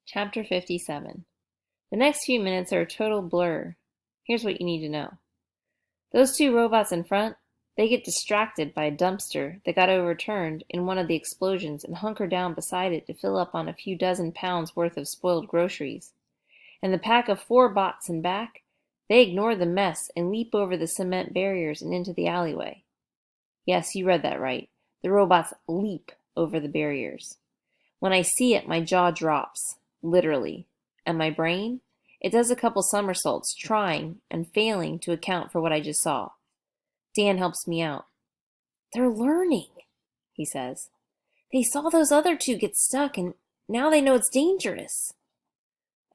Chapter 57. The next few minutes are a total blur. Here's what you need to know. Those two robots in front, they get distracted by a dumpster that got overturned in one of the explosions and hunker down beside it to fill up on a few dozen pounds worth of spoiled groceries. And the pack of four bots in back, they ignore the mess and leap over the cement barriers and into the alleyway. Yes, you read that right. The robots leap over the barriers. When I see it, my jaw drops, literally. And my brain? It does a couple somersaults, trying and failing to account for what I just saw. Dan helps me out. "They're learning," he says. "They saw those other two get stuck, and now they know it's dangerous."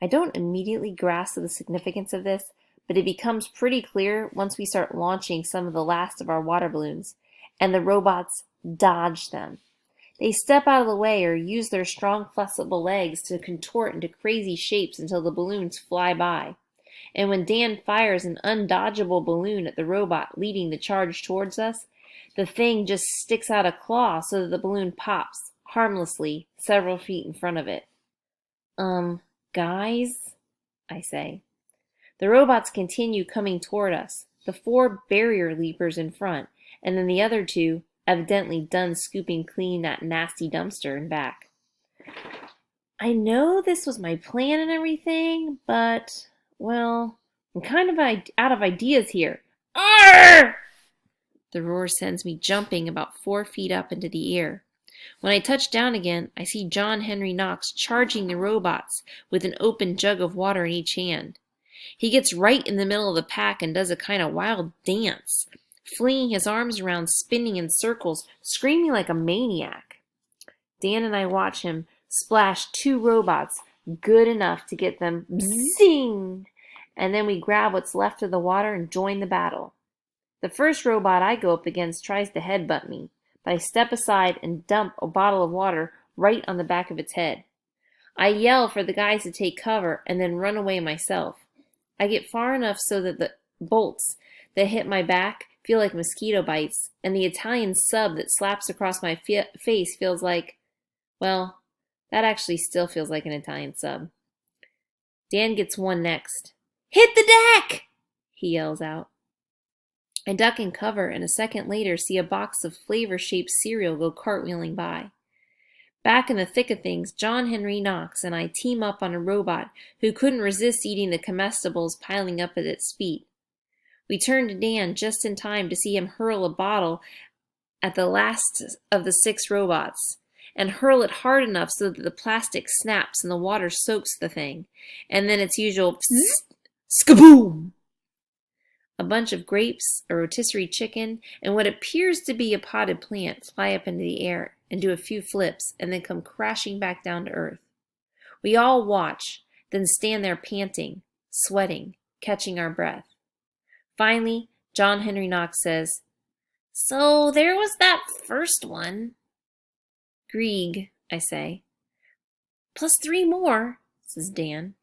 I don't immediately grasp the significance of this, but it becomes pretty clear once we start launching some of the last of our water balloons, and the robots dodge them. They step out of the way or use their strong, flexible legs to contort into crazy shapes until the balloons fly by. And when Dan fires an undodgeable balloon at the robot leading the charge towards us, the thing just sticks out a claw so that the balloon pops, harmlessly, several feet in front of it. Guys, I say. The robots continue coming toward us, the four barrier leapers in front, and then the other two, evidently done scooping clean that nasty dumpster and back. I know this was my plan and everything, but, well, I'm kind of out of ideas here. Arr! The roar sends me jumping about 4 feet up into the air. When I touch down again, I see John Henry Knox charging the robots with an open jug of water in each hand. He gets right in the middle of the pack and does a kind of wild dance, flinging his arms around, spinning in circles, screaming like a maniac. Dan and I watch him splash two robots good enough to get them zing, and then we grab what's left of the water and join the battle. The first robot I go up against tries to headbutt me, but I step aside and dump a bottle of water right on the back of its head. I yell for the guys to take cover and then run away myself. I get far enough so that the bolts that hit my back feel like mosquito bites, and the Italian sub that slaps across my face feels like, well, that actually still feels like an Italian sub. Dan gets one next. "Hit the deck!" he yells out. I duck and cover, and a second later see a box of flavor-shaped cereal go cartwheeling by. Back in the thick of things, John Henry Knox and I team up on a robot who couldn't resist eating the comestibles piling up at its feet. We turn to Dan just in time to see him hurl a bottle at the last of the 6 robots, and hurl it hard enough so that the plastic snaps and the water soaks the thing, and then its usual pzzz, skaboom! A bunch of grapes, a rotisserie chicken, and what appears to be a potted plant fly up into the air and do a few flips and then come crashing back down to earth. We all watch, then stand there panting, sweating, catching our breath. Finally, John Henry Knox says, "So there was that first one." "Grieg," I say. "Plus 3 more," says Dan.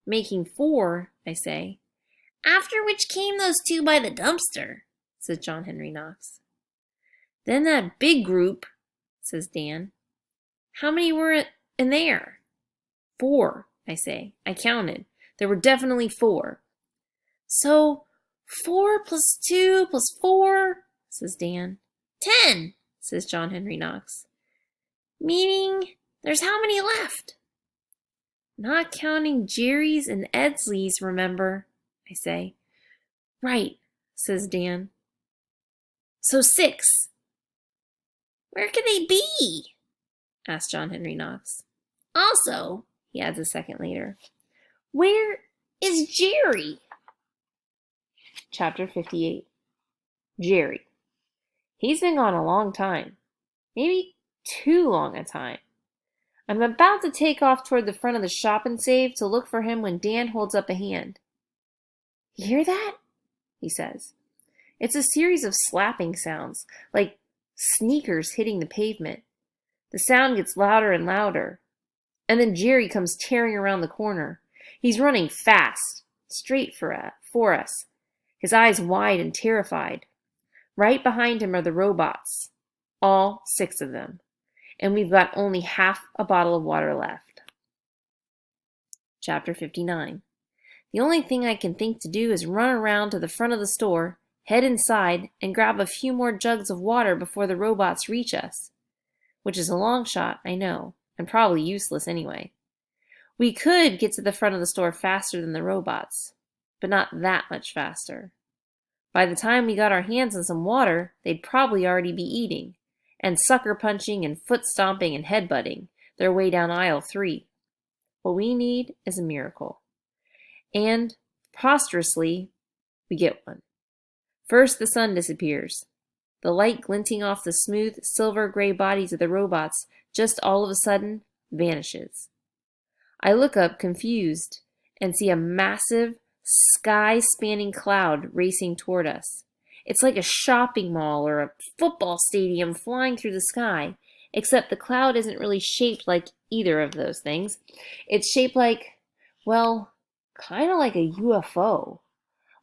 "Making 4, I say. "After which came those 2 by the dumpster," says John Henry Knox. "Then that big group," says Dan. "How many were in there?" "4, I say. I counted. There were definitely 4. "So 4 plus 2 plus 4, says Dan. "10, says John Henry Knox. "Meaning there's how many left?" "Not counting Jerry's and Edsley's, remember," I say. "Right," says Dan. "So 6. "Where could they be?" asked John Henry Knox. "Also," he adds a second later, "where is Jerry?" Chapter 58. Jerry. He's been gone a long time. Maybe too long a time. I'm about to take off toward the front of the shop and save to look for him when Dan holds up a hand. "You hear that?" he says. It's a series of slapping sounds, like sneakers hitting the pavement. The sound gets louder and louder. And then Jerry comes tearing around the corner. He's running fast, straight for us, his eyes wide and terrified. Right behind him are the robots, all 6 of them, and we've got only half a bottle of water left. Chapter 59. The only thing I can think to do is run around to the front of the store, head inside, and grab a few more jugs of water before the robots reach us. Which is a long shot, I know, and probably useless anyway. We could get to the front of the store faster than the robots, but not that much faster. By the time we got our hands on some water, they'd probably already be eating, and sucker punching and foot stomping and headbutting their way down aisle 3. What we need is a miracle. And, preposterously, we get one. First, the sun disappears. The light glinting off the smooth, silver-gray bodies of the robots just all of a sudden vanishes. I look up, confused, and see a massive, sky-spanning cloud racing toward us. It's like a shopping mall or a football stadium flying through the sky, except the cloud isn't really shaped like either of those things. It's shaped like, well, kind of like a UFO.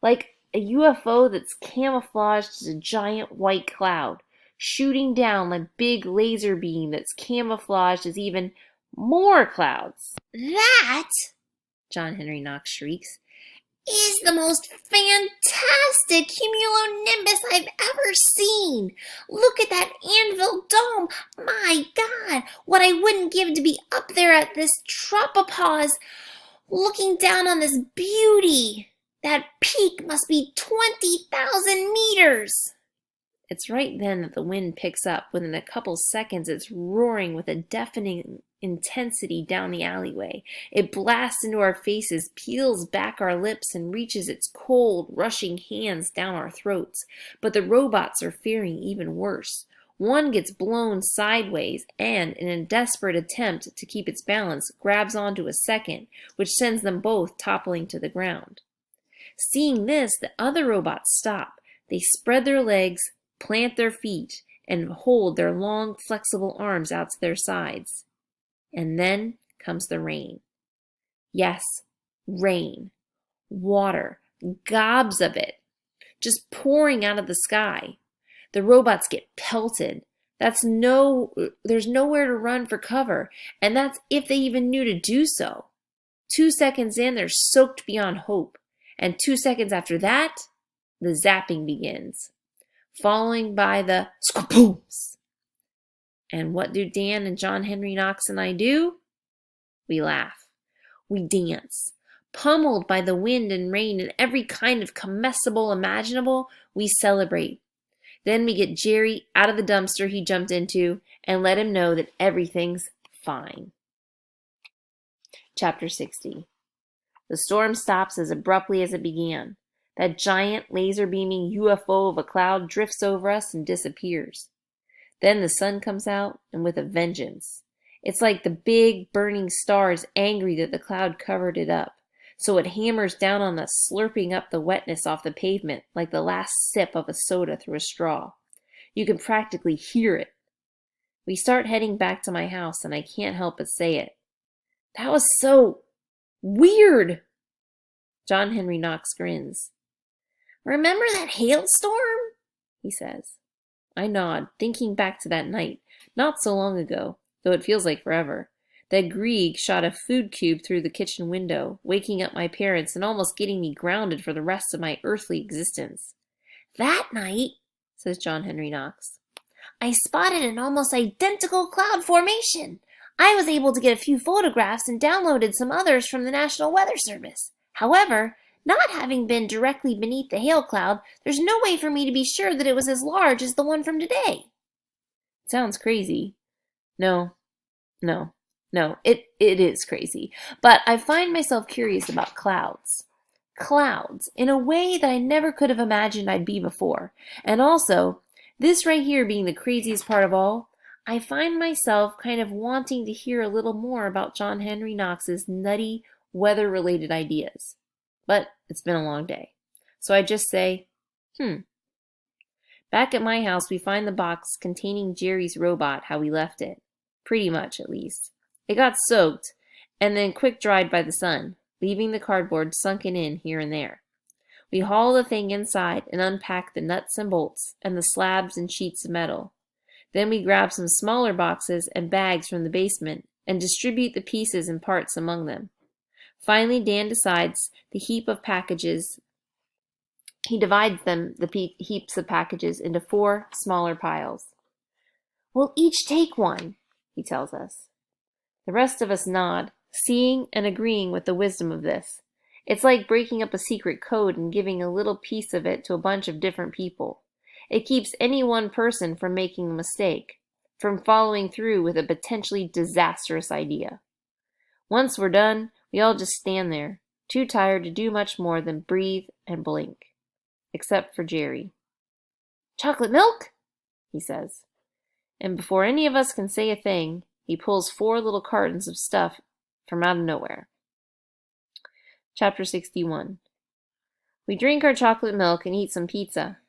Like a UFO that's camouflaged as a giant white cloud, shooting down like a big laser beam that's camouflaged as even more clouds. That, John Henry Knox shrieks, is the most fantastic cumulonimbus I've ever seen. Look at that anvil dome. My God, what I wouldn't give to be up there at this tropopause, looking down on this beauty. That peak must be 20,000 meters. It's right then that the wind picks up. Within a couple seconds, it's roaring with a deafening intensity down the alleyway. It blasts into our faces, peels back our lips, and reaches its cold, rushing hands down our throats. But the robots are faring even worse. One gets blown sideways and, in a desperate attempt to keep its balance, grabs onto a second, which sends them both toppling to the ground. Seeing this, the other robots stop. They spread their legs, plant their feet, and hold their long, flexible arms out to their sides. And then comes the rain. Yes, rain. Water. Gobs of it. Just pouring out of the sky. The robots get pelted. There's nowhere to run for cover, and that's if they even knew to do so. 2 seconds in, they're soaked beyond hope. And 2 seconds after that, the zapping begins, following by the skapooms. And what do Dan and John Henry Knox and I do? We laugh. We dance. Pummeled by the wind and rain and every kind of comestible imaginable, we celebrate. Then we get Jerry out of the dumpster he jumped into and let him know that everything's fine. Chapter 60. The storm stops as abruptly as it began. That giant laser-beaming UFO of a cloud drifts over us and disappears. Then the sun comes out, and with a vengeance. It's like the big, burning star is angry that the cloud covered it up, so it hammers down on us, slurping up the wetness off the pavement like the last sip of a soda through a straw. You can practically hear it. We start heading back to my house, and I can't help but say it. That was so weird. John Henry Knox grins. Remember that hailstorm? He says. I nod, thinking back to that night, not so long ago, though it feels like forever, that Grieg shot a food cube through the kitchen window, waking up my parents and almost getting me grounded for the rest of my earthly existence. That night, says John Henry Knox, I spotted an almost identical cloud formation. I was able to get a few photographs and downloaded some others from the National Weather Service. However, not having been directly beneath the hail cloud, there's no way for me to be sure that it was as large as the one from today. Sounds crazy. No, it is crazy. But I find myself curious about clouds. Clouds, in a way that I never could have imagined I'd be before. And also, this right here being the craziest part of all, I find myself kind of wanting to hear a little more about John Henry Knox's nutty, weather-related ideas. But it's been a long day. So I just say, Back at my house, we find the box containing Jerry's robot how we left it. Pretty much, at least. It got soaked, and then quick-dried by the sun, leaving the cardboard sunken in here and there. We haul the thing inside and unpack the nuts and bolts and the slabs and sheets of metal. Then we grab some smaller boxes and bags from the basement and distribute the pieces and parts among them. Finally, Dan decides the heap of packages. He divides the heaps of packages, into 4 smaller piles. We'll each take one, he tells us. The rest of us nod, seeing and agreeing with the wisdom of this. It's like breaking up a secret code and giving a little piece of it to a bunch of different people. It keeps any one person from making a mistake, from following through with a potentially disastrous idea. Once we're done, we all just stand there, too tired to do much more than breathe and blink. Except for Jerry. "Chocolate milk?" he says. And before any of us can say a thing, he pulls 4 little cartons of stuff from out of nowhere. Chapter 61. We drink our chocolate milk and eat some pizza.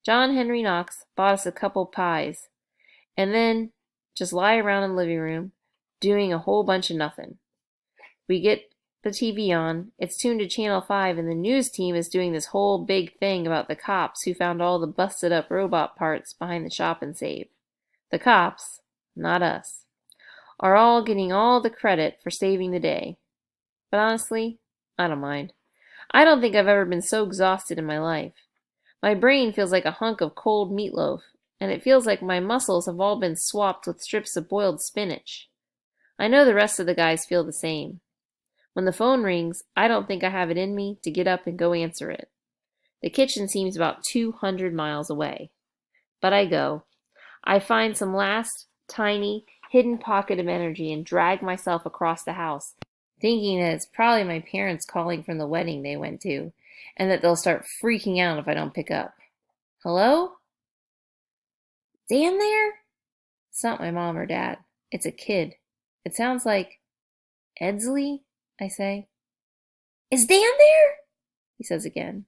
John Henry Knox bought us a couple pies, and then just lie around in the living room, doing a whole bunch of nothing. We get the TV on, it's tuned to Channel 5, and the news team is doing this whole big thing about the cops who found all the busted up robot parts behind the shop and save. The cops, not us, are all getting all the credit for saving the day. But honestly, I don't mind. I don't think I've ever been so exhausted in my life. My brain feels like a hunk of cold meatloaf, and it feels like my muscles have all been swapped with strips of boiled spinach. I know the rest of the guys feel the same. When the phone rings, I don't think I have it in me to get up and go answer it. The kitchen seems about 200 miles away. But I go. I find some last, tiny, hidden pocket of energy and drag myself across the house, thinking that it's probably my parents calling from the wedding they went to, and that they'll start freaking out if I don't pick up. Hello? Dan there? It's not my mom or dad. It's a kid. It sounds like Edsley, I say. Is Dan there? He says again.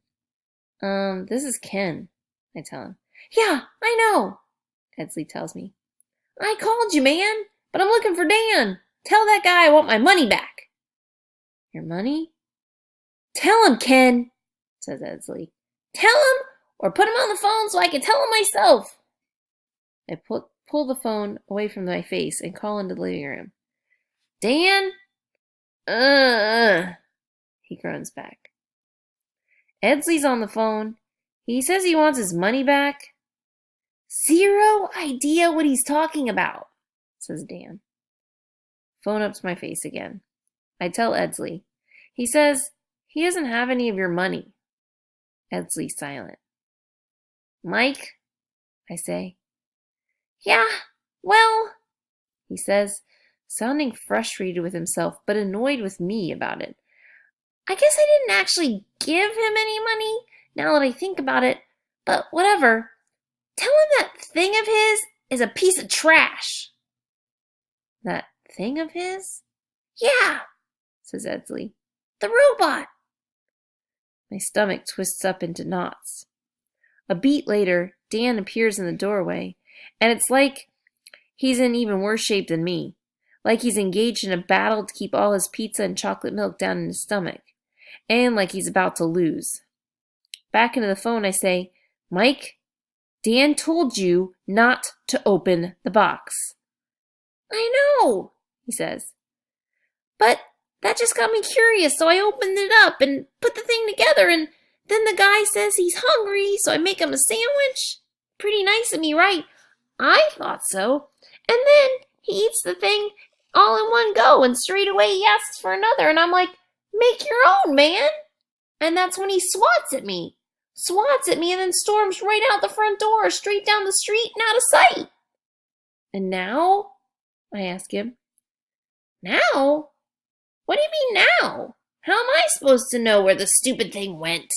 This is Ken, I tell him. Yeah, I know, Edsley tells me. I called you, man, but I'm looking for Dan. Tell that guy I want my money back. Your money? Tell him, Ken, says Edsley. Tell him, or put him on the phone so I can tell him myself. I pull the phone away from my face and call into the living room. Dan? He groans back. Edsley's on the phone. He says he wants his money back. Zero idea what he's talking about, says Dan. Phone up to my face again. I tell Edsley. He says he doesn't have any of your money. Edsley's silent. Mike, I say. Yeah, well, he says, sounding frustrated with himself but annoyed with me about it. I guess I didn't actually give him any money, now that I think about it, but whatever. Tell him that thing of his is a piece of trash. That thing of his? Yeah, says Edsley. The robot. My stomach twists up into knots. A beat later, Dan appears in the doorway, and it's like he's in even worse shape than me. Like he's engaged in a battle to keep all his pizza and chocolate milk down in his stomach. And like he's about to lose. Back into the phone, I say, Mike, Dan told you not to open the box. I know, he says. But that just got me curious, so I opened it up and put the thing together, and then the guy says he's hungry, so I make him a sandwich. Pretty nice of me, right? I thought so. And then he eats the thing all in one go, and straight away he asks for another, and I'm like, make your own, man. And that's when he swats at me, and then storms right out the front door, straight down the street and out of sight. And now? I ask him. Now? What do you mean now? How am I supposed to know where the stupid thing went?